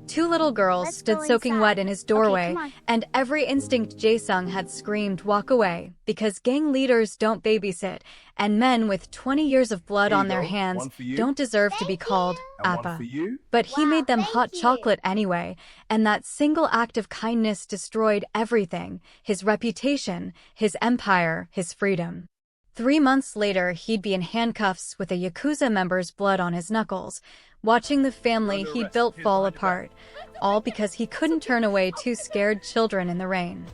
Two little girls Let's stood go soaking wet inside. in his Okay, doorway, come on. and every instinct Jae-sung had screamed walk away, because gang leaders don't babysit, and men with 20 years of blood Here you on their go. hands One for you don't deserve to be Thank called you. and one Appa. for you. But he Wow, made them thank hot you. chocolate anyway, and that single act of kindness destroyed everything: his reputation, his empire, his freedom. 3 months later, he'd be in handcuffs with a Yakuza member's blood on his knuckles, watching the family under he arrest. built Here's fall behind your back. apart, all because he couldn't turn away two scared children in the rain.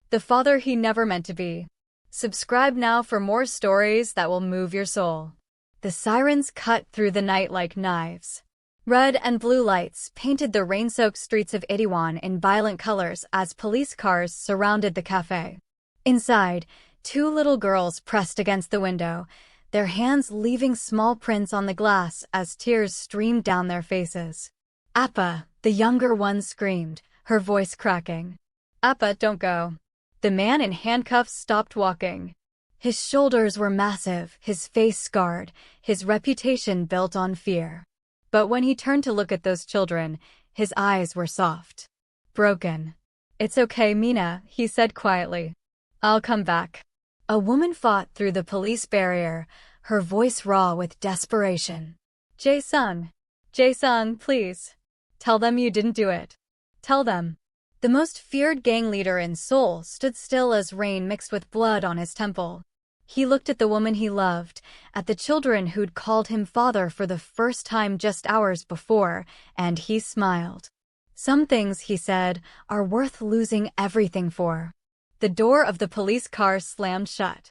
The father he never meant to be. Subscribe now for more stories that will move your soul. The sirens cut through the night like knives. Red and blue lights painted the rain-soaked streets of Itaewon in violent colors as police cars surrounded the café. Inside, two little girls pressed against the window, their hands leaving small prints on the glass as tears streamed down their faces. Appa, the younger one, screamed, her voice cracking. Appa, don't go. The man in handcuffs stopped walking. His shoulders were massive, his face scarred, his reputation built on fear. But when he turned to look at those children, his eyes were soft. Broken. It's okay, Mina, he said quietly. I'll come back. A woman fought through the police barrier, her voice raw with desperation. Jae-sung. Jae-sung, please. Tell them you didn't do it. Tell them. The most feared gang leader in Seoul stood still as rain mixed with blood on his temple. He looked at the woman he loved, at the children who'd called him father for the first time just hours before, and he smiled. Some things, he said, are worth losing everything for. The door of the police car slammed shut.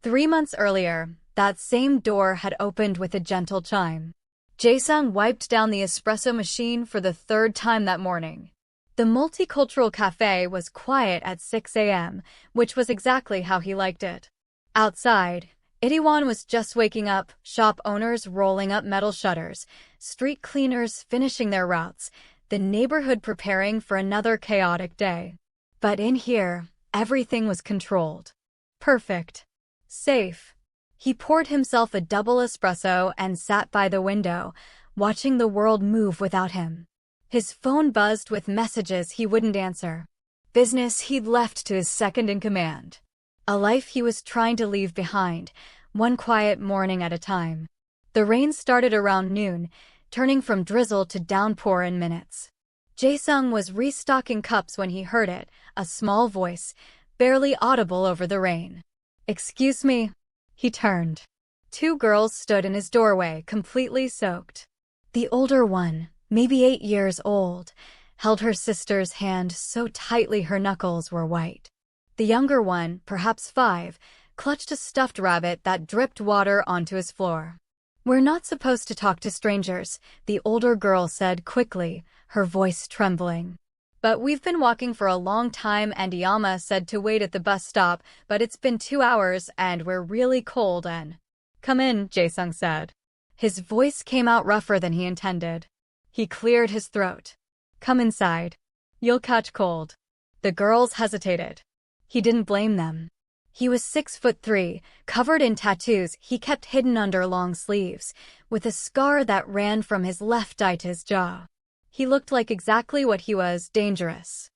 3 months earlier, that same door had opened with a gentle chime. Jae-sung wiped down the espresso machine for the third time that morning. The multicultural café was quiet at 6 a.m., which was exactly how he liked it. Outside, Itaewon was just waking up, shop owners rolling up metal shutters, street cleaners finishing their routes, the neighborhood preparing for another chaotic day. But in here, everything was controlled. Perfect. Safe. He poured himself a double espresso and sat by the window, watching the world move without him. His phone buzzed with messages he wouldn't answer. Business he'd left to his second-in-command. A life he was trying to leave behind, one quiet morning at a time. The rain started around noon, turning from drizzle to downpour in minutes. Jae-sung was restocking cups when he heard it, a small voice, barely audible over the rain. Excuse me. He turned. Two girls stood in his doorway, completely soaked. The older one, maybe 8 years old, held her sister's hand so tightly her knuckles were white. The younger one, perhaps 5, clutched a stuffed rabbit that dripped water onto his floor. We're not supposed to talk to strangers, the older girl said quickly, her voice trembling. But we've been walking for a long time, and Iyama said to wait at the bus stop, but it's been 2 hours and we're really cold and… Come in, Jae-sung said. His voice came out rougher than he intended. He cleared his throat. Come inside. You'll catch cold. The girls hesitated. He didn't blame them. He was 6'3", covered in tattoos he kept hidden under long sleeves, with a scar that ran from his left eye to his jaw. He looked like exactly what he was: dangerous.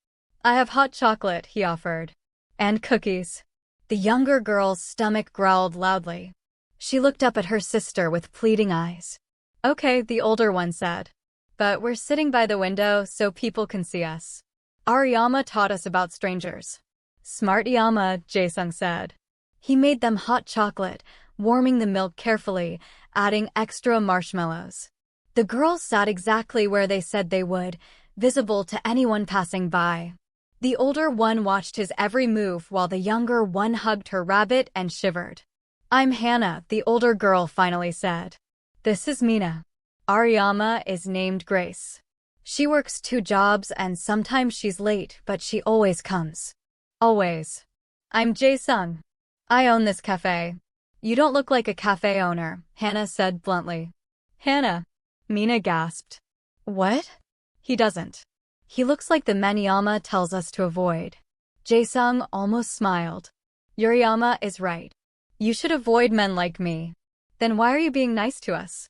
I have hot chocolate, he offered. And cookies. The younger girl's stomach growled loudly. She looked up at her sister with pleading eyes. Okay, the older one said. But we're sitting by the window so people can see us. Our Iyama taught us about strangers. Smart Iyama, Jae-sung said. He made them hot chocolate, warming the milk carefully, adding extra marshmallows. The girls sat exactly where they said they would, visible to anyone passing by. The older one watched his every move while the younger one hugged her rabbit and shivered. I'm Hannah, the older girl finally said. This is Mina. Our Iyama is named Grace. She works 2 jobs and sometimes she's late, but she always comes. Always. I'm Jae-sung. I own this cafe. You don't look like a cafe owner, Hannah said bluntly. Hannah. Mina gasped. What? He doesn't. He looks like the men Iyama tells us to avoid. Jae-sung almost smiled. Your Iyama is right. You should avoid men like me. Then why are you being nice to us?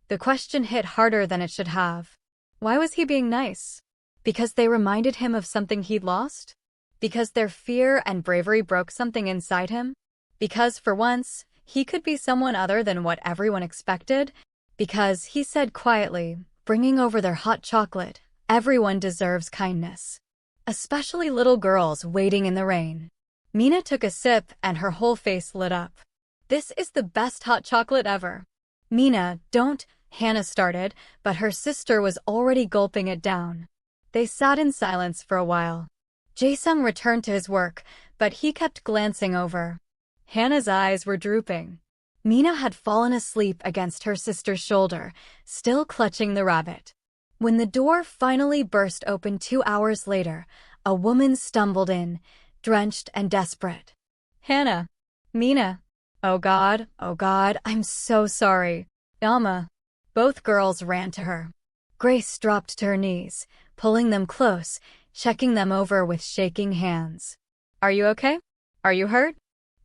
The question hit harder than it should have. Why was he being nice? Because they reminded him of something he'd lost? Because their fear and bravery broke something inside him? Because, for once, he could be someone other than what everyone expected? Because, he said quietly, bringing over their hot chocolate, everyone deserves kindness. Especially little girls waiting in the rain. Mina took a sip and her whole face lit up. This is the best hot chocolate ever. Mina, don't, Hannah started, but her sister was already gulping it down. They sat in silence for a while. Jae-sung returned to his work, but he kept glancing over. Hannah's eyes were drooping. Mina had fallen asleep against her sister's shoulder, still clutching the rabbit. When the door finally burst open 2 hours later, a woman stumbled in, drenched and desperate. Hannah. Mina. Oh God, I'm so sorry. Alma. Both girls ran to her. Grace dropped to her knees, pulling them close, checking them over with shaking hands. Are you okay? Are you hurt?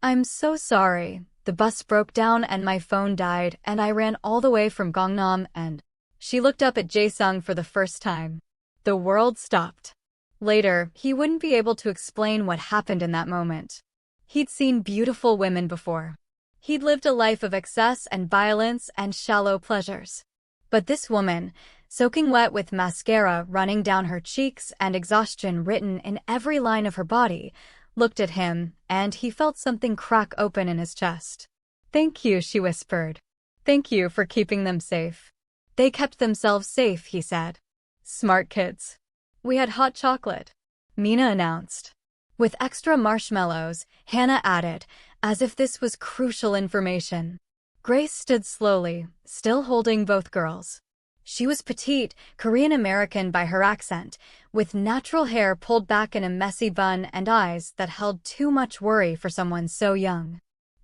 I'm so sorry. The bus broke down and my phone died and I ran all the way from Gangnam and... She looked up at Jae-sung for the first time. The world stopped. Later, he wouldn't be able to explain what happened in that moment. He'd seen beautiful women before. He'd lived a life of excess and violence and shallow pleasures. But this woman, soaking wet with mascara running down her cheeks and exhaustion written in every line of her body, looked at him, and he felt something crack open in his chest. Thank you, she whispered. Thank you for keeping them safe. They kept themselves safe, he said. Smart kids. We had hot chocolate, Mina announced. With extra marshmallows, Hannah added, as if this was crucial information. Grace stood slowly, still holding both girls. She was petite, Korean-American by her accent, with natural hair pulled back in a messy bun and eyes that held too much worry for someone so young.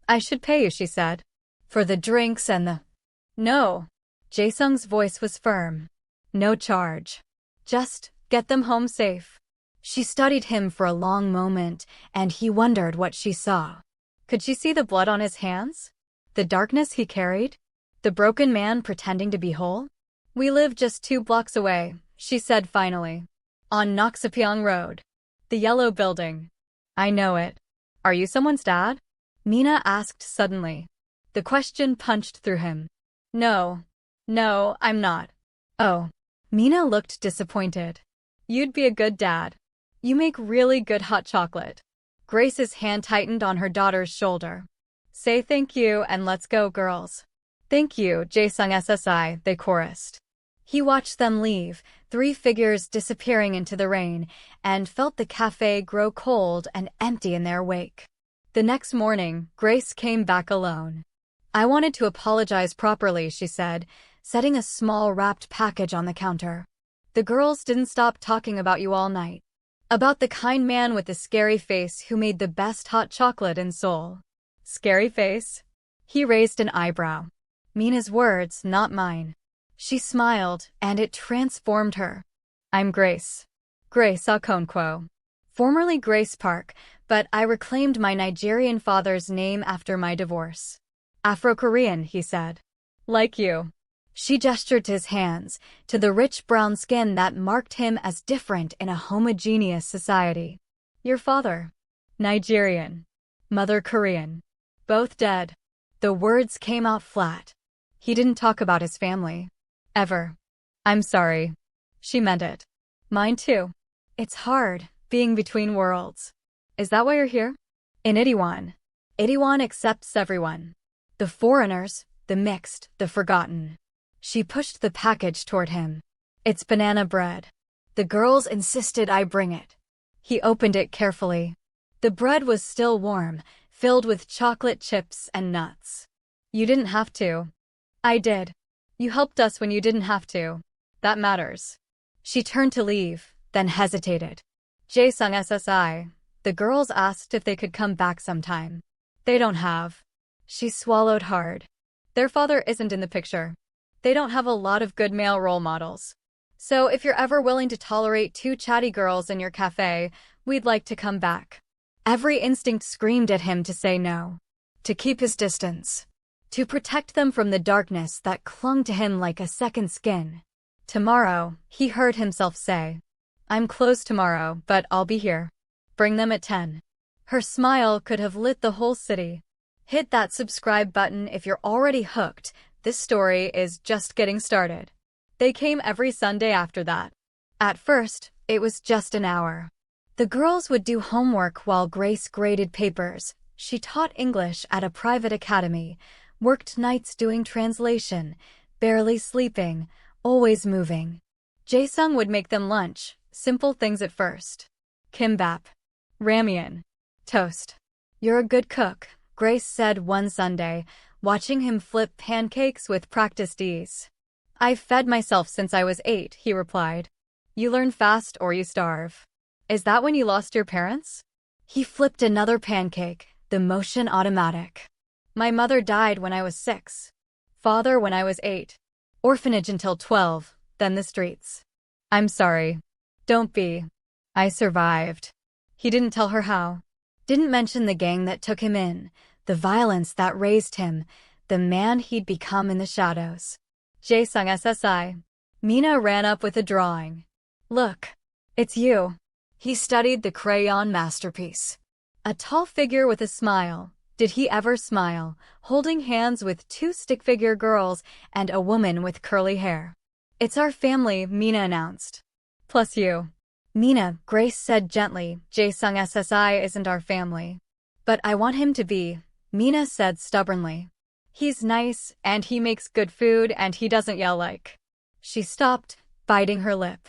I should pay you, she said. For the drinks and the... No. Jae-sung's voice was firm. No charge. Just get them home safe. She studied him for a long moment, and he wondered what she saw. Could she see the blood on his hands? The darkness he carried? The broken man pretending to be whole? We live just 2 blocks away, she said finally. On Noksapyeong Road. The yellow building. I know it. Are you someone's dad? Mina asked suddenly. The question punched through him. No, I'm not. Oh. Mina looked disappointed. You'd be a good dad. You make really good hot chocolate. Grace's hand tightened on her daughter's shoulder. Say thank you and let's go, girls. Thank you, Jae-sung SSI, they chorused. He watched them leave, 3 figures disappearing into the rain, and felt the café grow cold and empty in their wake. The next morning, Grace came back alone. I wanted to apologize properly, she said, setting a small wrapped package on the counter. The girls didn't stop talking about you all night. About the kind man with the scary face who made the best hot chocolate in Seoul. Scary face? He raised an eyebrow. Mina's words, not mine. She smiled, and it transformed her. I'm Grace. Grace Okonkwo. Formerly Grace Park, but I reclaimed my Nigerian father's name after my divorce. Afro-Korean, he said. Like you. She gestured to his hands, to the rich brown skin that marked him as different in a homogeneous society. Your father. Nigerian. Mother Korean. Both dead. The words came out flat. He didn't talk about his family. Ever. I'm sorry. She meant it. Mine too. It's hard, being between worlds. Is that why you're here? In Itaewon. Itaewon accepts everyone. The foreigners, the mixed, the forgotten. She pushed the package toward him. It's banana bread. The girls insisted I bring it. He opened it carefully. The bread was still warm, filled with chocolate chips and nuts. You didn't have to. I did. You helped us when you didn't have to. That matters. She turned to leave, then hesitated. Jae-sung SSI. The girls asked if they could come back sometime. They don't have. She swallowed hard. Their father isn't in the picture. They don't have a lot of good male role models. So if you're ever willing to tolerate 2 chatty girls in your cafe, we'd like to come back. Every instinct screamed at him to say no. To keep his distance. To protect them from the darkness that clung to him like a second skin. Tomorrow, he heard himself say. I'm closed tomorrow, but I'll be here. Bring them at 10. Her smile could have lit the whole city. Hit that subscribe button if you're already hooked. This story is just getting started. They came every Sunday after that. At first, it was just an hour. The girls would do homework while Grace graded papers. She taught English at a private academy, worked nights doing translation, barely sleeping, always moving. Jae-sung would make them lunch, simple things at first. Kimbap, ramyeon, toast. You're a good cook, Grace said one Sunday, watching him flip pancakes with practiced ease. I've fed myself since I was 8, he replied. You learn fast or you starve. Is that when you lost your parents? He flipped another pancake, the motion automatic. My mother died when I was 6. Father when I was 8. Orphanage until 12, then the streets. I'm sorry. Don't be. I survived. He didn't tell her how. Didn't mention the gang that took him in, the violence that raised him, the man he'd become in the shadows. Jae-sung SSI. Mina ran up with a drawing. Look. It's you. He studied the crayon masterpiece. A tall figure with a smile. Did he ever smile, holding hands with 2 stick-figure girls and a woman with curly hair. It's our family, Mina announced. Plus you. Mina, Grace said gently, Jae-sung SSI isn't our family. But I want him to be, Mina said stubbornly. He's nice, and he makes good food, and he doesn't yell like. She stopped, biting her lip.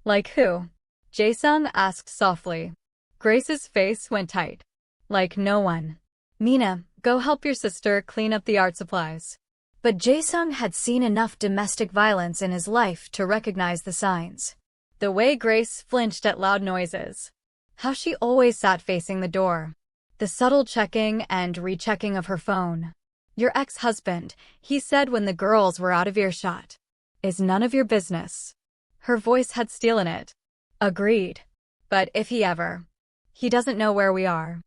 Like who? Jae-sung asked softly. Grace's face went tight. Like no one. Mina, go help your sister clean up the art supplies. But Jae-sung had seen enough domestic violence in his life to recognize the signs. The way Grace flinched at loud noises. How she always sat facing the door. The subtle checking and rechecking of her phone. Your ex-husband, he said when the girls were out of earshot. Is none of your business. Her voice had steel in it. Agreed. But if he ever. He doesn't know where we are.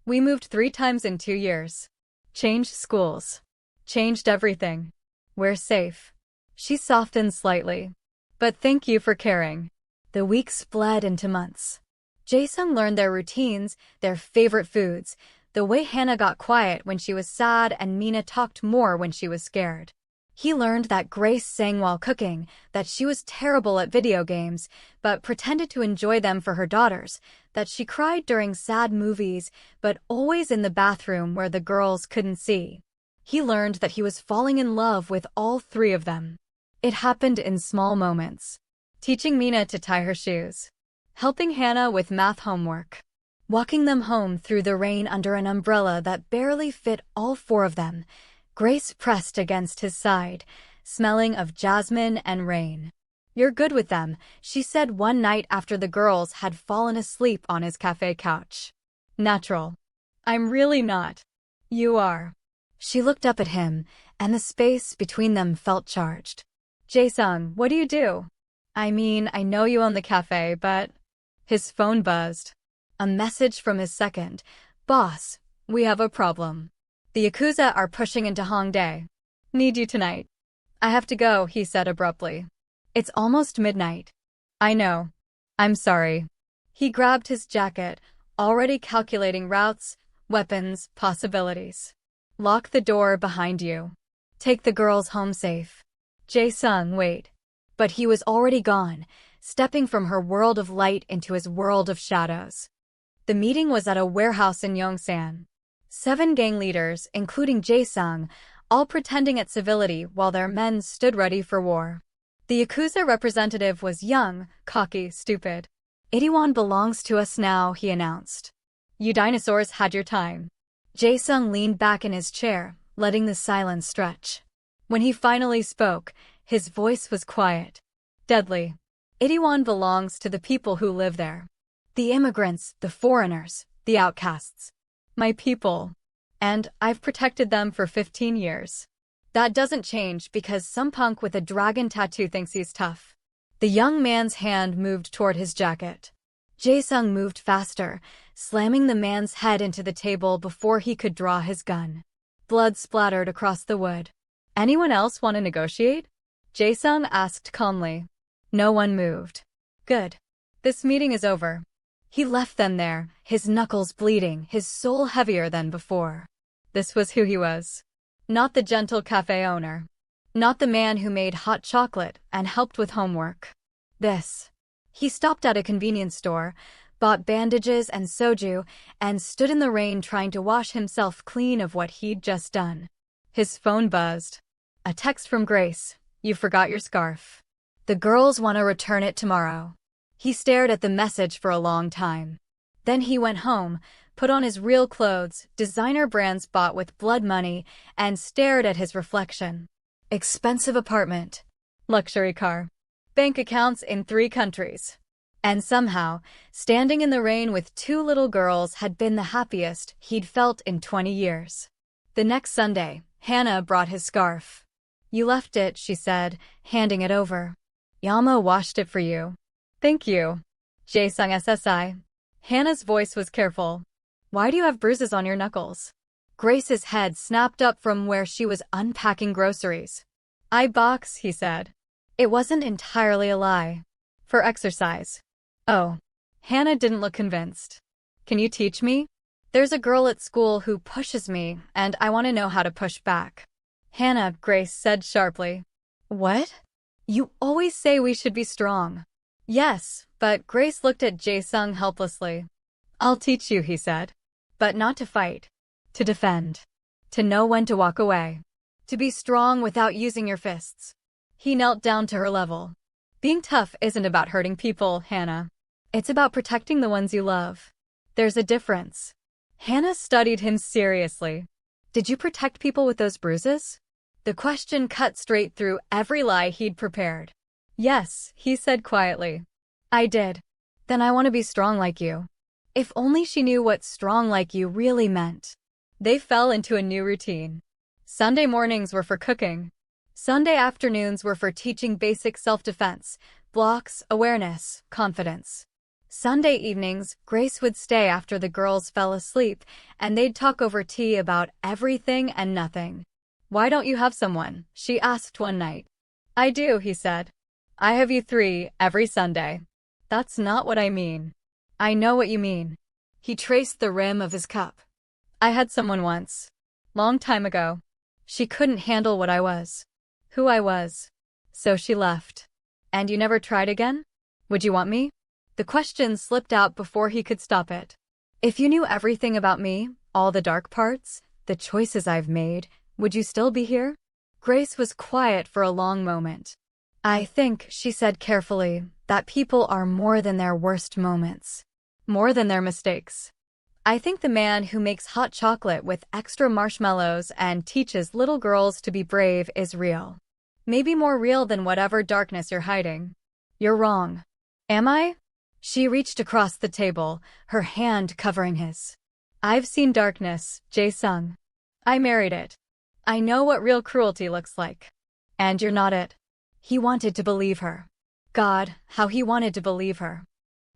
We moved 3 times in 2 years. Changed schools. Changed everything. We're safe. She softened slightly. But thank you for caring. The weeks bled into months. Jae-sung learned their routines, their favorite foods, the way Hannah got quiet when she was sad and Mina talked more when she was scared. He learned that Grace sang while cooking, that she was terrible at video games, but pretended to enjoy them for her daughters, that she cried during sad movies, but always in the bathroom where the girls couldn't see. He learned that he was falling in love with all 3 of them. It happened in small moments. Teaching Mina to tie her shoes. Helping Hannah with math homework. Walking them home through the rain under an umbrella that barely fit all 4 of them. Grace pressed against his side, smelling of jasmine and rain. You're good with them, she said one night after the girls had fallen asleep on his cafe couch. Natural. I'm really not. You are. She looked up at him, and the space between them felt charged. Jae-sung, what do you do? I mean, I know you own the cafe, but... His phone buzzed. A message from his second. Boss, we have a problem. The Yakuza are pushing into Hongdae. Need you tonight. I have to go, he said abruptly. It's almost midnight. I know. I'm sorry. He grabbed his jacket, already calculating routes, weapons, possibilities. Lock the door behind you. Take the girls home safe. Jae-sung, wait. But he was already gone, stepping from her world of light into his world of shadows. The meeting was at a warehouse in Yongsan. 7 gang leaders, including Jae-sung, all pretending at civility while their men stood ready for war. The Yakuza representative was young, cocky, stupid. Itaewon belongs to us now, he announced. You dinosaurs had your time. Jae-sung leaned back in his chair, letting the silence stretch. When he finally spoke, his voice was quiet. Deadly. Itaewon belongs to the people who live there. The immigrants, the foreigners, the outcasts. My people. And I've protected them for 15 years. That doesn't change because some punk with a dragon tattoo thinks he's tough. The young man's hand moved toward his jacket. Jae-sung moved faster, slamming the man's head into the table before he could draw his gun. Blood splattered across the wood. Anyone else want to negotiate? Jae-sung asked calmly. No one moved. Good. This meeting is over. He left them there, his knuckles bleeding, his soul heavier than before. This was who he was. Not the gentle cafe owner. Not the man who made hot chocolate and helped with homework. This. He stopped at a convenience store, bought bandages and soju, and stood in the rain trying to wash himself clean of what he'd just done. His phone buzzed. A text from Grace. You forgot your scarf. The girls want to return it tomorrow. He stared at the message for a long time. Then he went home, put on his real clothes, designer brands bought with blood money, and stared at his reflection. Expensive apartment. Luxury car. Bank accounts in 3 countries. And somehow, standing in the rain with 2 little girls had been the happiest he'd felt in 20 years. The next Sunday, Hannah brought his scarf. You left it, she said, handing it over. Yama washed it for you. Thank you. Jae-sung SSI. Hannah's voice was careful. Why do you have bruises on your knuckles? Grace's head snapped up from where she was unpacking groceries. I box, he said. It wasn't entirely a lie. For exercise. Oh. Hannah didn't look convinced. Can you teach me? There's a girl at school who pushes me, and I want to know how to push back. Hannah, Grace said sharply. What? You always say we should be strong. Yes, but Grace looked at Jae-sung helplessly. I'll teach you, he said. But not to fight. To defend. To know when to walk away. To be strong without using your fists. He knelt down to her level. Being tough isn't about hurting people, Hannah. It's about protecting the ones you love. There's a difference. Hannah studied him seriously. Did you protect people with those bruises? The question cut straight through every lie he'd prepared. Yes, he said quietly. I did. Then I want to be strong like you. If only she knew what strong like you really meant. They fell into a new routine. Sunday mornings were for cooking. Sunday afternoons were for teaching basic self-defense, blocks, awareness, confidence. Sunday evenings, Grace would stay after the girls fell asleep, and they'd talk over tea about everything and nothing. Why don't you have someone? She asked one night. I do, he said. I have you 3 every Sunday. That's not what I mean. I know what you mean. He traced the rim of his cup. I had someone once. Long time ago. She couldn't handle what I was. Who I was. So she left. And you never tried again? Would you want me? The question slipped out before he could stop it. If you knew everything about me, all the dark parts, the choices I've made, would you still be here? Grace was quiet for a long moment. I think, she said carefully, that people are more than their worst moments. More than their mistakes. I think the man who makes hot chocolate with extra marshmallows and teaches little girls to be brave is real. Maybe more real than whatever darkness you're hiding. You're wrong. Am I? She reached across the table, her hand covering his. I've seen darkness, Jae-sung. I married it. I know what real cruelty looks like. And you're not it. He wanted to believe her. God, how he wanted to believe her.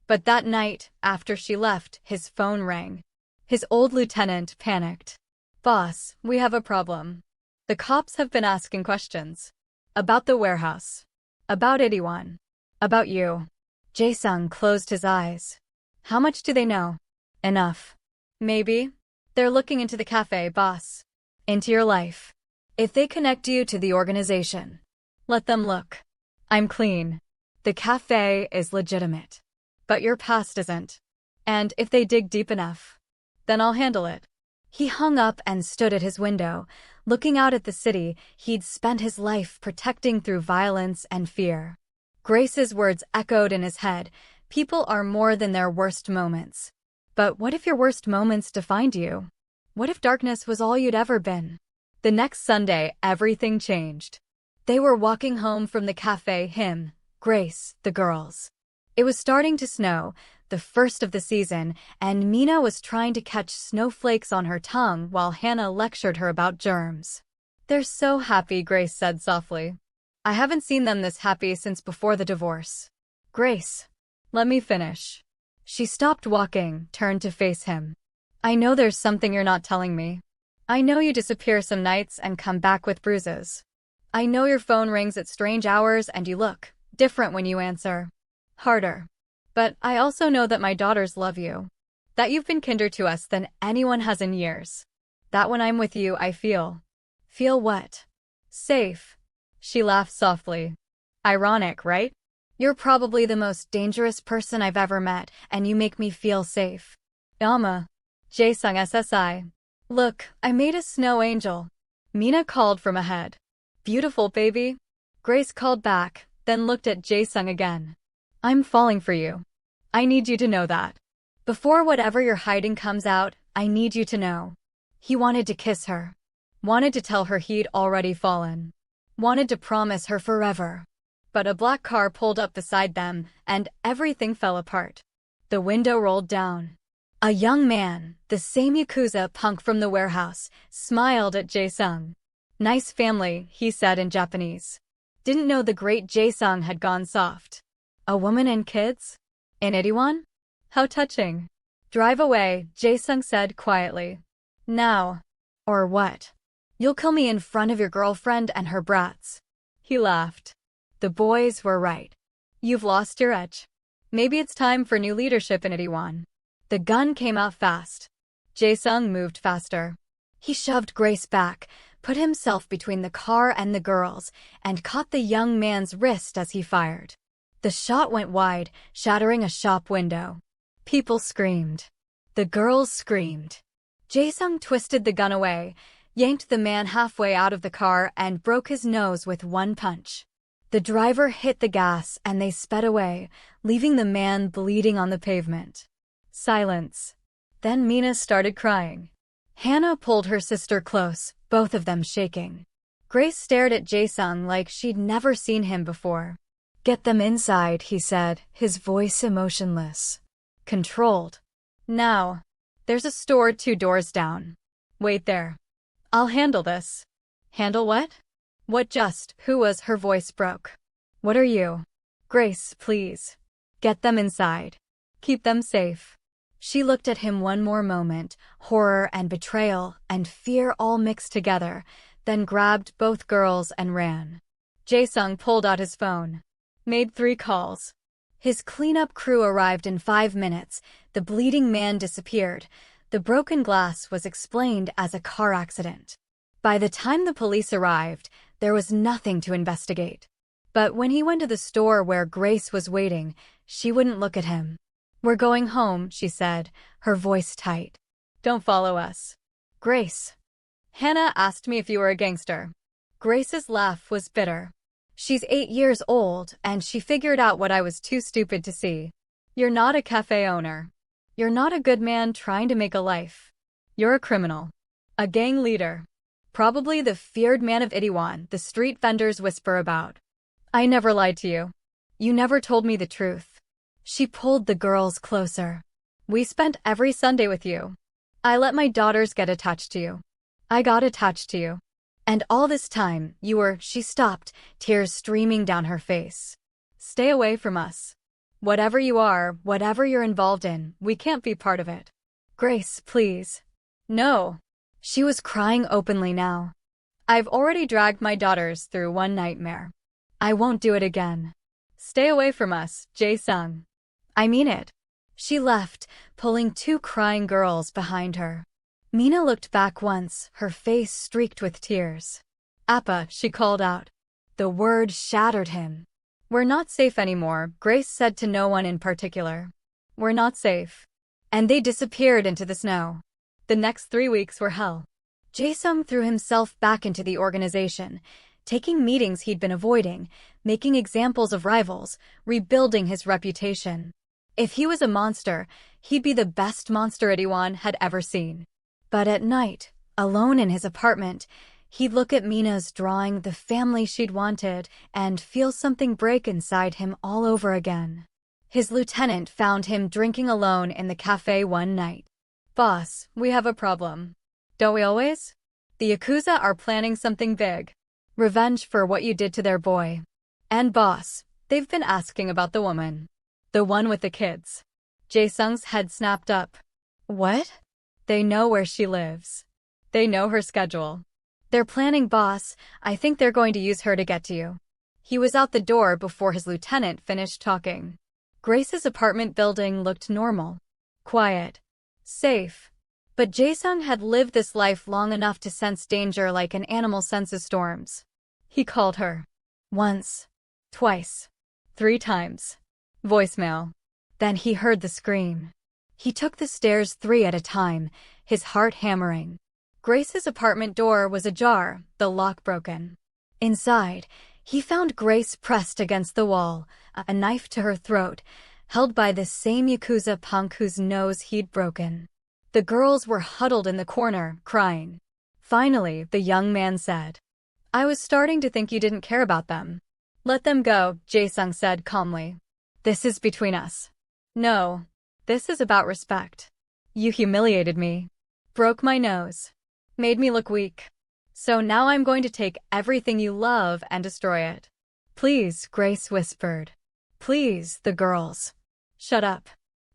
But that night, after she left, his phone rang. His old lieutenant panicked. Boss, we have a problem. The cops have been asking questions. About the warehouse. About Itaewon. About you. Jae-sung closed his eyes. How much do they know? Enough. Maybe. They're looking into the cafe, boss. Into your life. If they connect you to the organization, let them look. I'm clean. The cafe is legitimate. But your past isn't. And if they dig deep enough, then I'll handle it. He hung up and stood at his window, looking out at the city he'd spent his life protecting through violence and fear. Grace's words echoed in his head. People are more than their worst moments. But what if your worst moments defined you? What if darkness was all you'd ever been? The next Sunday, everything changed. They were walking home from the cafe, him, Grace, the girls. It was starting to snow, the first of the season, and Mina was trying to catch snowflakes on her tongue while Hannah lectured her about germs. They're so happy, Grace said softly. I haven't seen them this happy since before the divorce. Grace, let me finish. She stopped walking, turned to face him. I know there's something you're not telling me. I know you disappear some nights and come back with bruises. I know your phone rings at strange hours and you look, Different when you answer. Harder. But I also know that my daughters love you. That you've been kinder to us than anyone has in years. That when I'm with you, I feel. Feel what? Safe. She laughed softly. Ironic, right? You're probably the most dangerous person I've ever met, and you make me feel safe. Yama. Jae-sung SSI. Look, I made a snow angel. Mina called from ahead. Beautiful, baby. Grace called back, then looked at Jae-sung again. I'm falling for you. I need you to know that. Before whatever you're hiding comes out, I need you to know. He wanted to kiss her. Wanted to tell her he'd already fallen. Wanted to promise her forever. But a black car pulled up beside them, and everything fell apart. The window rolled down. A young man, the same Yakuza punk from the warehouse, smiled at Jae-sung. Nice family, he said in Japanese. Didn't know the great Jae-sung had gone soft. A woman and kids? In Itaewon? How touching. Drive away, Jae-sung said quietly. Now. Or what? You'll kill me in front of your girlfriend and her brats. He laughed. The boys were right. You've lost your edge. Maybe it's time for new leadership in Itaewon. The gun came out fast. Jae-sung moved faster. He shoved Grace back, put himself between the car and the girls, and caught the young man's wrist as he fired. The shot went wide, shattering a shop window. People screamed. The girls screamed. Jae-sung twisted the gun away, yanked the man halfway out of the car, and broke his nose with one punch. The driver hit the gas and they sped away, leaving the man bleeding on the pavement. Silence. Then Mina started crying. Hannah pulled her sister close, both of them shaking. Grace stared at Jae-sung like she'd never seen him before. Get them inside, he said, his voice emotionless. Controlled. Now. There's a store 2 doors down. Wait there. I'll handle this. Handle what? What just? Who was? Her voice broke. What are you? Grace, please. Get them inside. Keep them safe. She looked at him one more moment, horror and betrayal and fear all mixed together, then grabbed both girls and ran. Jae-sung pulled out his phone. Made 3 calls. His cleanup crew arrived in 5 minutes. The bleeding man disappeared. The broken glass was explained as a car accident. By the time the police arrived, there was nothing to investigate. But when he went to the store where Grace was waiting, she wouldn't look at him. We're going home, she said, her voice tight. Don't follow us. Grace. Hannah asked me if you were a gangster. Grace's laugh was bitter. She's 8 years old, and she figured out what I was too stupid to see. You're not a cafe owner. You're not a good man trying to make a life. You're a criminal. A gang leader. Probably the feared man of Itaewon, the street vendors whisper about. I never lied to you. You never told me the truth. She pulled the girls closer. We spent every Sunday with you. I let my daughters get attached to you. I got attached to you. And all this time, you were. She stopped, tears streaming down her face. Stay away from us. Whatever you are, whatever you're involved in, we can't be part of it. Grace, please. No. She was crying openly now. I've already dragged my daughters through one nightmare. I won't do it again. Stay away from us, Jae-sung. I mean it. She left, pulling 2 crying girls behind her. Mina looked back once, her face streaked with tears. Appa, she called out. The word shattered him. We're not safe anymore, Grace said to no one in particular. We're not safe. And they disappeared into the snow. The next 3 weeks were hell. Jae-sung threw himself back into the organization, taking meetings he'd been avoiding, making examples of rivals, rebuilding his reputation. If he was a monster, he'd be the best monster Itaewon had ever seen. But at night, alone in his apartment, he'd look at Mina's drawing, the family she'd wanted, and feel something break inside him all over again. His lieutenant found him drinking alone in the café one night. Boss, we have a problem. Don't we always? The Yakuza are planning something big. Revenge for what you did to their boy. And boss, they've been asking about the woman. The one with the kids. Jae-sung's head snapped up. What? They know where she lives. They know her schedule. They're planning, boss. I think they're going to use her to get to you. He was out the door before his lieutenant finished talking. Grace's apartment building looked normal, quiet, safe. But Jae-sung had lived this life long enough to sense danger like an animal senses storms. He called her. Once, twice, 3 times. Voicemail. Then he heard the scream. He took the stairs 3 at a time, his heart hammering. Grace's apartment door was ajar, the lock broken. Inside, he found Grace pressed against the wall, a knife to her throat, held by the same Yakuza punk whose nose he'd broken. The girls were huddled in the corner, crying. Finally, the young man said, "I was starting to think you didn't care about them." "Let them go," Jae-sung said calmly. "This is between us." "No. This is about respect. You humiliated me. Broke my nose. Made me look weak. So now I'm going to take everything you love and destroy it." "Please," Grace whispered. "Please," the girls. "Shut up."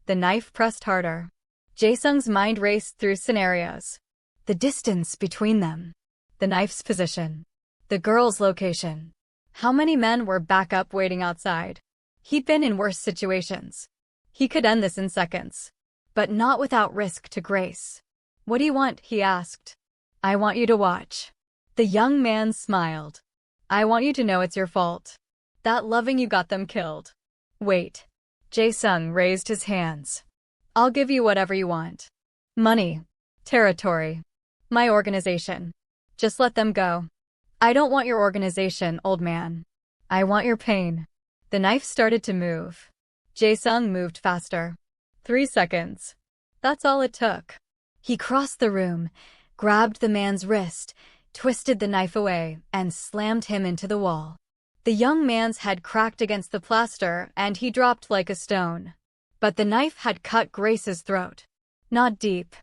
The knife pressed harder. Jae-sung's mind raced through scenarios. The distance between them. The knife's position. The girl's location. How many men were back up waiting outside? He'd been in worse situations. He could end this in seconds. But not without risk to Grace. "What do you want?" he asked. "I want you to watch." The young man smiled. "I want you to know it's your fault. That loving you got them killed." "Wait." Jae-sung raised his hands. "I'll give you whatever you want. Money. Territory. My organization. Just let them go." "I don't want your organization, old man. I want your pain." The knife started to move. Jae-sung moved faster. 3 seconds. That's all it took. He crossed the room, grabbed the man's wrist, twisted the knife away, and slammed him into the wall. The young man's head cracked against the plaster, and he dropped like a stone. But the knife had cut Grace's throat. Not deep,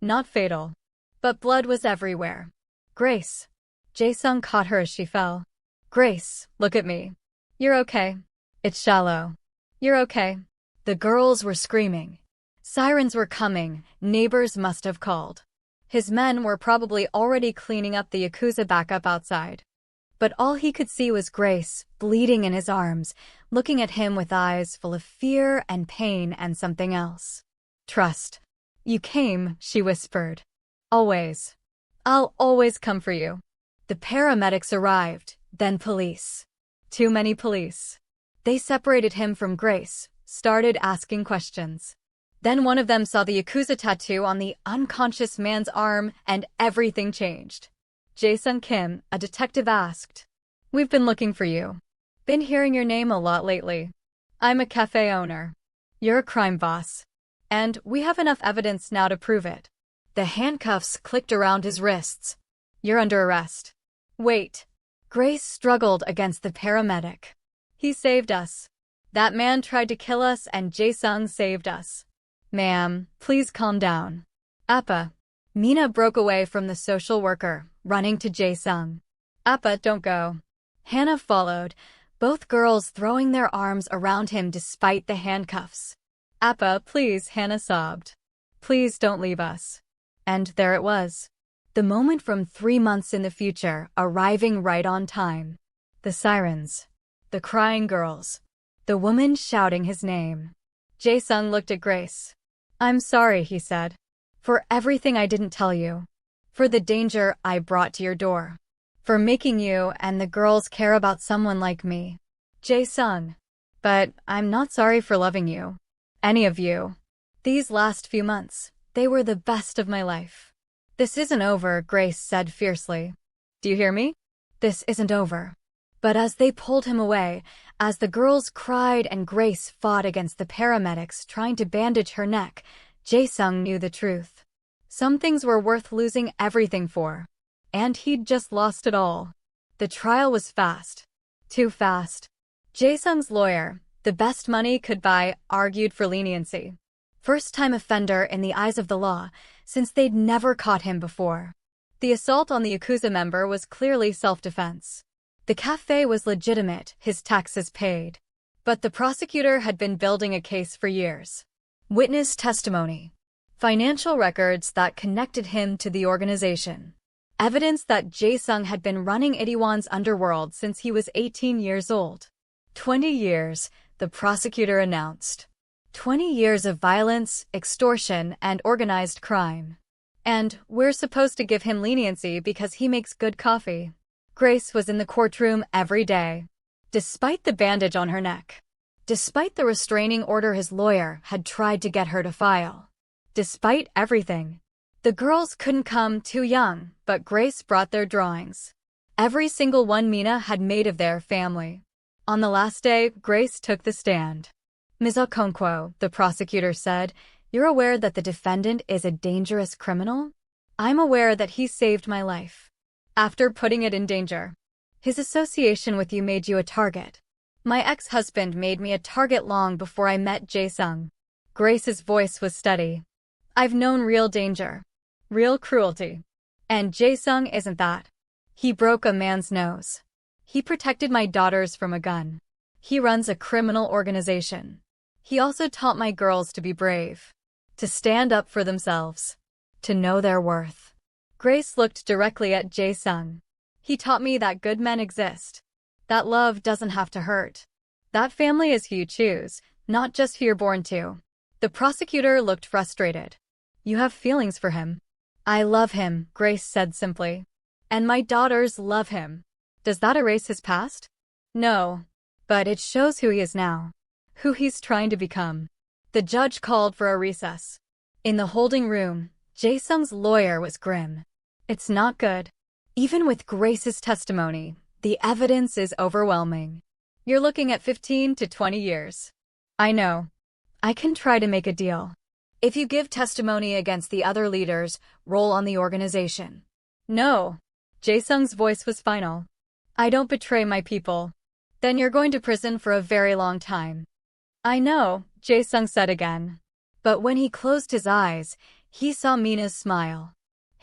not fatal, but blood was everywhere. "Grace." Jae-sung caught her as she fell. "Grace, look at me. You're okay. It's shallow. You're okay." The girls were screaming. Sirens were coming, neighbors must have called. His men were probably already cleaning up the Yakuza backup outside. But all he could see was Grace, bleeding in his arms, looking at him with eyes full of fear and pain and something else. "Trust. You came," she whispered. "Always. I'll always come for you." The paramedics arrived, then police. Too many police. They separated him from Grace, started asking questions. Then one of them saw the Yakuza tattoo on the unconscious man's arm, and everything changed. Jae-sung Kim, a detective, asked, "We've been looking for you. Been hearing your name a lot lately. I'm a café owner. You're a crime boss. And we have enough evidence now to prove it." The handcuffs clicked around his wrists. "You're under arrest." "Wait." Grace struggled against the paramedic. "He saved us. That man tried to kill us and Jae-sung saved us." "Ma'am, please calm down." "Appa." Mina broke away from the social worker, running to Jae-sung. "Appa, don't go." Hannah followed, both girls throwing their arms around him despite the handcuffs. "Appa, please," Hannah sobbed. "Please don't leave us." And there it was. The moment from 3 months in the future, arriving right on time. The sirens. The crying girls. The woman shouting his name. Jae-sung looked at Grace. "I'm sorry," he said. "For everything I didn't tell you. For the danger I brought to your door. For making you and the girls care about someone like me." Jae-sung. "But I'm not sorry for loving you. Any of you. These last few months, they were the best of my life." "This isn't over," Grace said fiercely. "Do you hear me? This isn't over." But as they pulled him away, as the girls cried and Grace fought against the paramedics trying to bandage her neck, Jae-sung knew the truth. Some things were worth losing everything for. And he'd just lost it all. The trial was fast. Too fast. Jae-sung's lawyer, the best money could buy, argued for leniency. First-time offender in the eyes of the law, since they'd never caught him before. The assault on the Yakuza member was clearly self-defense. The café was legitimate, his taxes paid. But the prosecutor had been building a case for years. Witness testimony. Financial records that connected him to the organization. Evidence that Jae-sung had been running Itaewon's underworld since he was 18 years old. 20 years, the prosecutor announced. 20 years of violence, extortion, and organized crime. And we're supposed to give him leniency because he makes good coffee. Grace was in the courtroom every day. Despite the bandage on her neck. Despite the restraining order his lawyer had tried to get her to file. Despite everything. The girls couldn't come too young, but Grace brought their drawings. Every single one Mina had made of their family. On the last day, Grace took the stand. Ms. Okonkwo, the prosecutor said, "You're aware that the defendant is a dangerous criminal? I'm aware that he saved my life. After putting it in danger. His association with you made you a target. My ex-husband made me a target long before I met Jae-sung." Grace's voice was steady. "I've known real danger. Real cruelty. And Jae-sung isn't that. He broke a man's nose. He protected my daughters from a gun. He runs a criminal organization. He also taught my girls to be brave. To stand up for themselves. To know their worth." Grace looked directly at Jae-sung. "He taught me that good men exist. That love doesn't have to hurt. That family is who you choose, not just who you're born to." The prosecutor looked frustrated. "You have feelings for him." "I love him," Grace said simply. "And my daughters love him." Does that erase his past? No. But it shows who he is now. Who he's trying to become. The judge called for a recess. In the holding room, Jae-sung's lawyer was grim. "It's not good. Even with Grace's testimony, the evidence is overwhelming. You're looking at 15 to 20 years. I know. I can try to make a deal. If you give testimony against the other leaders, roll on the organization." "No." Jae-sung's voice was final. "I don't betray my people. Then you're going to prison for a very long time." "I know," Jae-sung said again. But when he closed his eyes, he saw Mina's smile.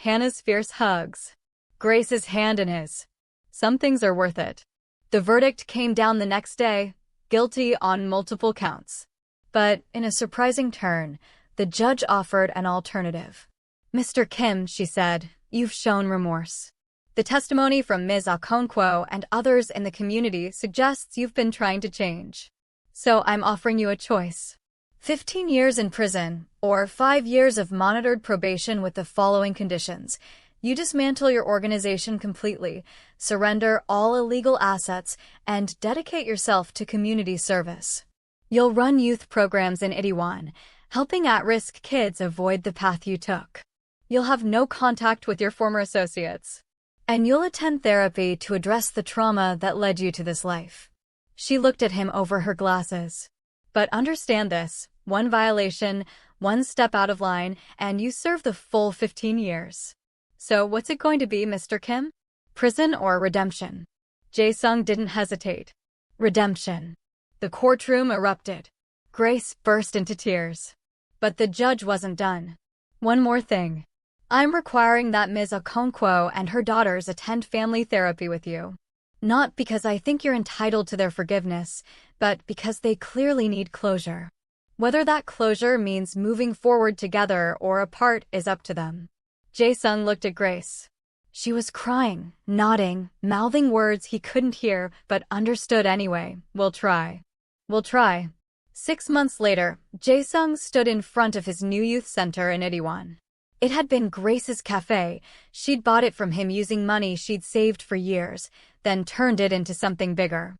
Hannah's fierce hugs. Grace's hand in his. Some things are worth it. The verdict came down the next day, guilty on multiple counts. But, in a surprising turn, the judge offered an alternative. "Mr. Kim," she said, "you've shown remorse. The testimony from Ms. Okonkwo and others in the community suggests you've been trying to change. So I'm offering you a choice. 15 years in prison, or 5 years of monitored probation with the following conditions. You dismantle your organization completely, surrender all illegal assets, and dedicate yourself to community service. You'll run youth programs in Itaewon, helping at-risk kids avoid the path you took. You'll have no contact with your former associates. And you'll attend therapy to address the trauma that led you to this life." She looked at him over her glasses. "But understand this, one violation, one step out of line, and you serve the full 15 years. So what's it going to be, Mr. Kim? Prison or redemption?" Jae-sung didn't hesitate. Redemption. The courtroom erupted. Grace burst into tears. But the judge wasn't done. "One more thing. I'm requiring that Ms. Okonkwo and her daughters attend family therapy with you. Not because I think you're entitled to their forgiveness, but because they clearly need closure. Whether that closure means moving forward together or apart is up to them." Jae-sung looked at Grace. She was crying, nodding, mouthing words he couldn't hear but understood anyway. "We'll try. We'll try." 6 months later, Jae-sung stood in front of his new youth center in Itaewon. It had been Grace's café. She'd bought it from him using money she'd saved for years, then turned it into something bigger.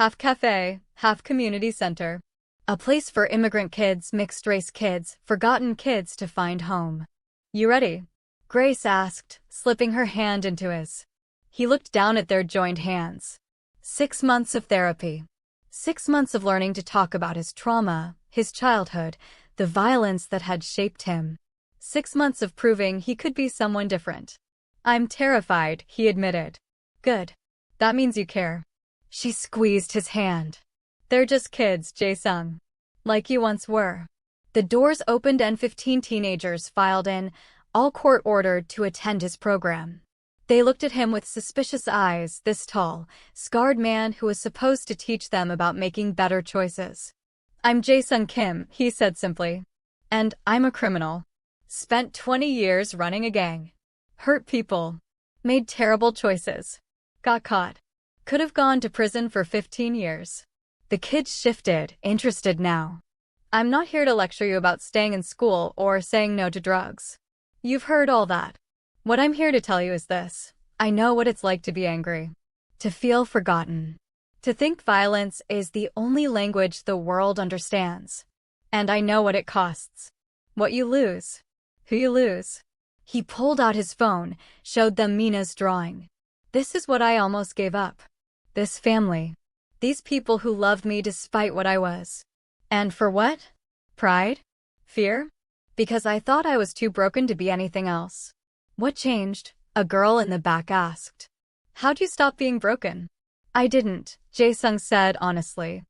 Half café, half community center. A place for immigrant kids, mixed-race kids, forgotten kids to find home. "You ready?" Grace asked, slipping her hand into his. He looked down at their joined hands. 6 months of therapy. 6 months of learning to talk about his trauma, his childhood, the violence that had shaped him. 6 months of proving he could be someone different. "I'm terrified," he admitted. "Good. That means you care." She squeezed his hand. "They're just kids, Jae-sung. Like you once were." The doors opened and 15 teenagers filed in, all court-ordered to attend his program. They looked at him with suspicious eyes, this tall, scarred man who was supposed to teach them about making better choices. "I'm Jae-sung Kim," he said simply. "And I'm a criminal. Spent 20 years running a gang. Hurt people. Made terrible choices. Got caught. Could have gone to prison for 15 years. The kids shifted, interested now. I'm not here to lecture you about staying in school or saying no to drugs. You've heard all that. What I'm here to tell you is this. I know what it's like to be angry. To feel forgotten. To think violence is the only language the world understands. And I know what it costs. What you lose. Who you lose. He pulled out his phone, showed them Mina's drawing. This is what I almost gave up. This family. These people who loved me despite what I was. And for what? Pride? Fear? Because I thought I was too broken to be anything else. What changed? A girl in the back asked. How'd you stop being broken? I didn't, Jae-sung said honestly.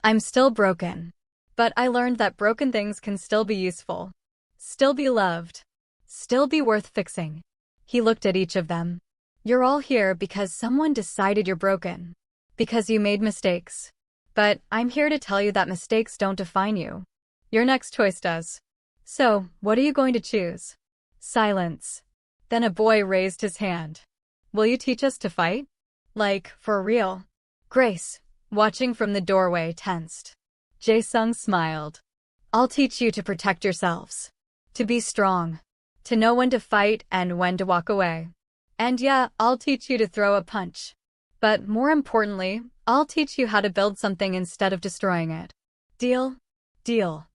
I'm still broken. But I learned that broken things can still be useful. Still be loved. Still be worth fixing. He looked at each of them. You're all here because someone decided you're broken. Because you made mistakes. But I'm here to tell you that mistakes don't define you. Your next choice does. So, what are you going to choose? Silence. Then a boy raised his hand. Will you teach us to fight? Like, for real? Grace, watching from the doorway, tensed. Jae-sung smiled. I'll teach you to protect yourselves. To be strong. To know when to fight and when to walk away. And yeah, I'll teach you to throw a punch. But more importantly, I'll teach you how to build something instead of destroying it. Deal? Deal.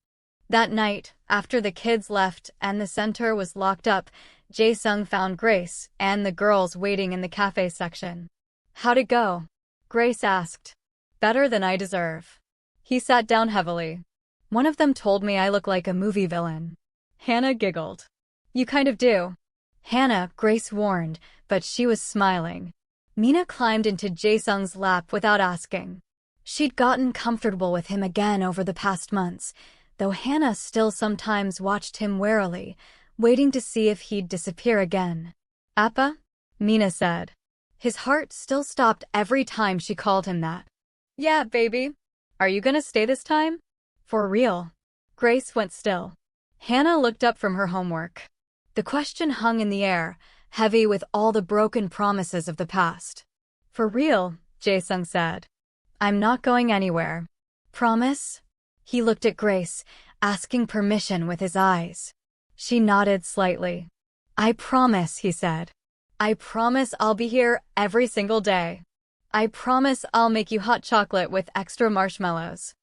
That night, after the kids left and the center was locked up, Jae-sung found Grace and the girls waiting in the cafe section. How'd it go? Grace asked. Better than I deserve. He sat down heavily. One of them told me I look like a movie villain. Hannah giggled. You kind of do. Hannah, Grace warned, but she was smiling. Mina climbed into Jae-sung's lap without asking. She'd gotten comfortable with him again over the past months, though Hannah still sometimes watched him warily, waiting to see if he'd disappear again. Appa? Mina said. His heart still stopped every time she called him that. Yeah, baby. Are you gonna stay this time? For real. Grace went still. Hannah looked up from her homework. The question hung in the air, heavy with all the broken promises of the past. For real, Jae-sung said. I'm not going anywhere. Promise? He looked at Grace, asking permission with his eyes. She nodded slightly. I promise, he said. I promise I'll be here every single day. I promise I'll make you hot chocolate with extra marshmallows.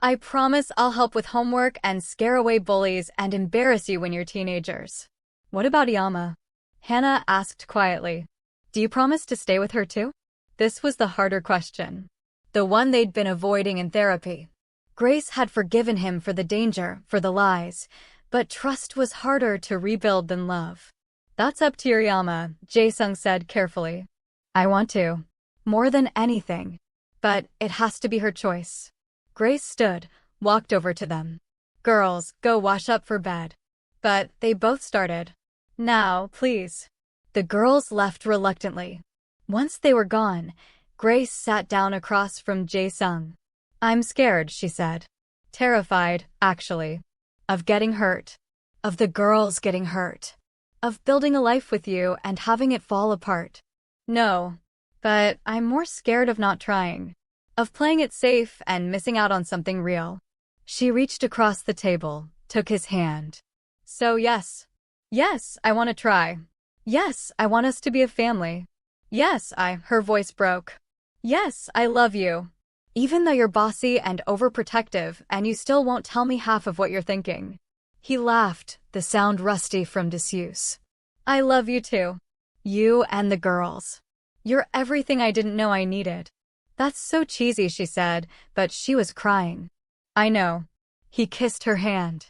I promise I'll help with homework and scare away bullies and embarrass you when you're teenagers. What about Yama? Hannah asked quietly. Do you promise to stay with her too? This was the harder question. The one they'd been avoiding in therapy. Grace had forgiven him for the danger, for the lies, but trust was harder to rebuild than love. That's up to your Yama, Jae-sung said carefully. I want to. More than anything. But it has to be her choice. Grace stood, walked over to them. Girls, go wash up for bed. But they both started. Now, please. The girls left reluctantly. Once they were gone, Grace sat down across from Jae-sung. I'm scared, she said. Terrified, actually. Of getting hurt. Of the girls getting hurt. Of building a life with you and having it fall apart. No. But I'm more scared of not trying. Of playing it safe and missing out on something real. She reached across the table, took his hand. So yes. Yes, I want to try. Yes, I want us to be a family. Yes, her voice broke. Yes, I love you. Even though you're bossy and overprotective and you still won't tell me half of what you're thinking. He laughed, the sound rusty from disuse. I love you too. You and the girls. You're everything I didn't know I needed. That's so cheesy, she said, but she was crying. I know. He kissed her hand.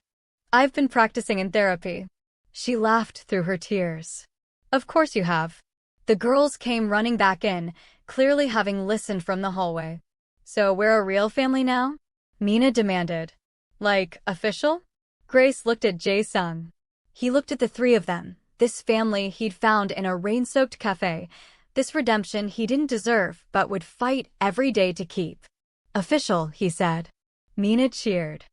I've been practicing in therapy. She laughed through her tears. Of course you have. The girls came running back in, clearly having listened from the hallway. So we're a real family now? Mina demanded. Like, official? Grace looked at Jae-sung. He looked at the three of them, this family he'd found in a rain-soaked cafe, this redemption he didn't deserve but would fight every day to keep. Official, he said. Mina cheered.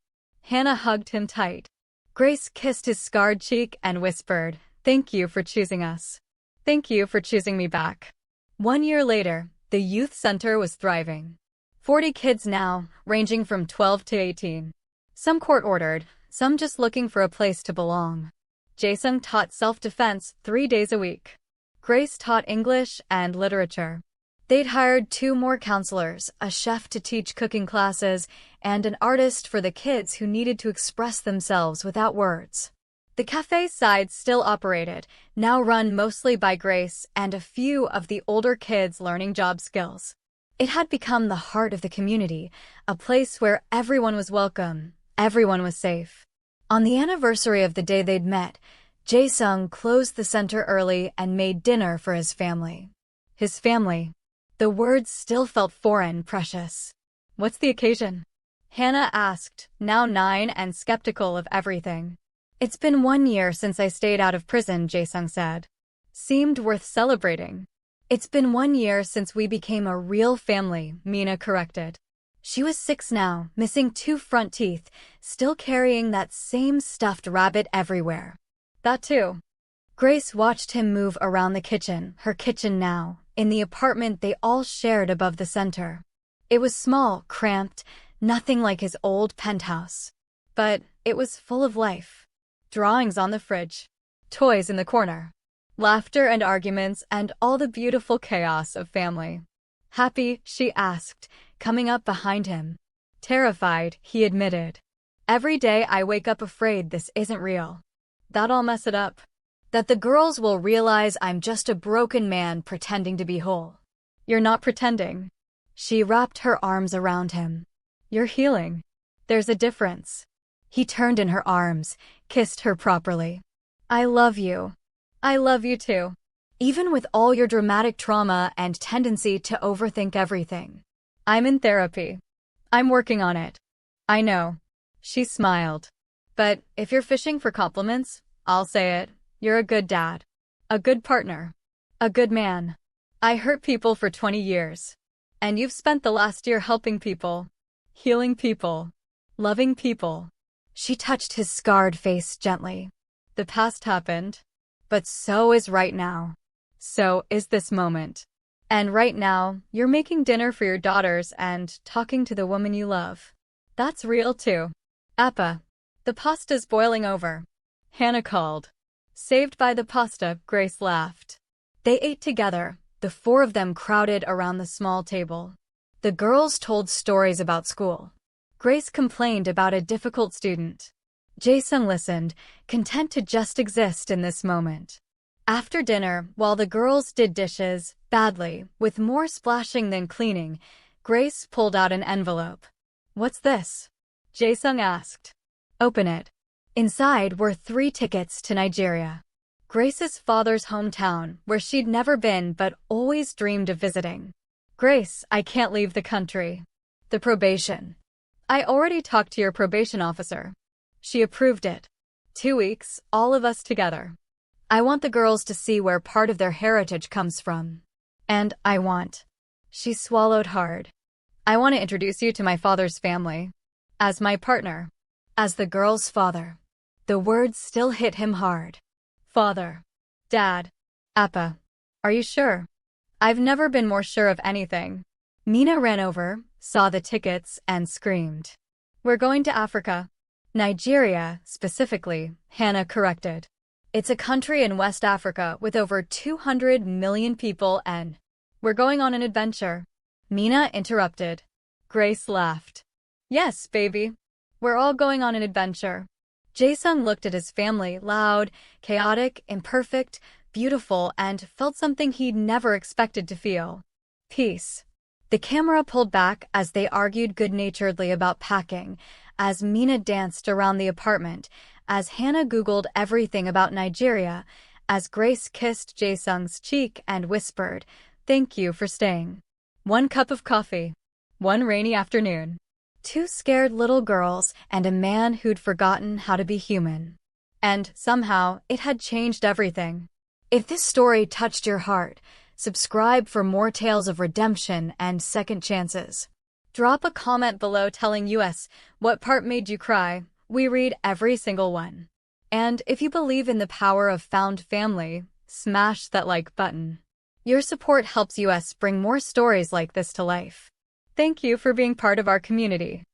Hannah hugged him tight. Grace kissed his scarred cheek and whispered, thank you for choosing us. Thank you for choosing me back. 1 year later, the youth center was thriving. 40 kids now, ranging from 12 to 18. Some court-ordered, some just looking for a place to belong. Jae-sung taught self-defense 3 days a week. Grace taught English and literature. They'd hired 2 more counselors, a chef to teach cooking classes, and an artist for the kids who needed to express themselves without words. The cafe side still operated, now run mostly by Grace and a few of the older kids learning job skills. It had become the heart of the community, a place where everyone was welcome, everyone was safe. On the anniversary of the day they'd met, Jae-sung closed the center early and made dinner for his family. His family. The words still felt foreign, precious. What's the occasion? Hannah asked, now 9 and skeptical of everything. It's been 1 year since I stayed out of prison, Jae-sung said. Seemed worth celebrating. It's been 1 year since we became a real family, Mina corrected. She was 6 now, missing 2 front teeth, still carrying that same stuffed rabbit everywhere. That too. Grace watched him move around the kitchen, her kitchen now, in the apartment they all shared above the center. It was small, cramped, nothing like his old penthouse. But it was full of life. Drawings on the fridge. Toys in the corner. Laughter and arguments and all the beautiful chaos of family. Happy, she asked, coming up behind him. Terrified, he admitted. Every day I wake up afraid this isn't real. That I'll mess it up. That the girls will realize I'm just a broken man pretending to be whole. You're not pretending. She wrapped her arms around him. You're healing. There's a difference. He turned in her arms, kissed her properly. I love you. I love you too. Even with all your dramatic trauma and tendency to overthink everything. I'm in therapy. I'm working on it. I know. She smiled. But if you're fishing for compliments, I'll say it. You're a good dad. A good partner. A good man. I hurt people for 20 years. And you've spent the last year helping people. Healing people. Loving people. She touched his scarred face gently. The past happened. But so is right now. So is this moment. And right now, you're making dinner for your daughters and talking to the woman you love. That's real too. Appa. The pasta's boiling over. Hannah called. Saved by the pasta, Grace laughed. They ate together, the 4 of them crowded around the small table. The girls told stories about school. Grace complained about a difficult student. Jae-sung listened, content to just exist in this moment. After dinner, while the girls did dishes, badly, with more splashing than cleaning, Grace pulled out an envelope. What's this? Jae-sung asked. Open it. Inside were 3 tickets to Nigeria. Grace's father's hometown, where she'd never been but always dreamed of visiting. Grace, I can't leave the country. The probation. I already talked to your probation officer. She approved it. 2 weeks, all of us together. I want the girls to see where part of their heritage comes from. And I want. She swallowed hard. I want to introduce you to my father's family. As my partner. As the girl's father. The words still hit him hard. Father. Dad. Appa. Are you sure? I've never been more sure of anything. Mina ran over, saw the tickets, and screamed. We're going to Africa. Nigeria, specifically, Hannah corrected. It's a country in West Africa with over 200 million people and we're going on an adventure. Mina interrupted. Grace laughed. Yes, baby. We're all going on an adventure. Jae-sung looked at his family, loud, chaotic, imperfect, beautiful, and felt something he'd never expected to feel. Peace. The camera pulled back as they argued good-naturedly about packing, as Mina danced around the apartment, as Hannah Googled everything about Nigeria, as Grace kissed Jae-sung's cheek and whispered, "Thank you for staying." 1 cup of coffee. One rainy afternoon. 2 scared little girls and a man who'd forgotten how to be human. And, somehow, it had changed everything. If this story touched your heart, subscribe for more tales of redemption and second chances. Drop a comment below telling us what part made you cry. We read every single one. And if you believe in the power of found family, smash that like button. Your support helps us bring more stories like this to life. Thank you for being part of our community.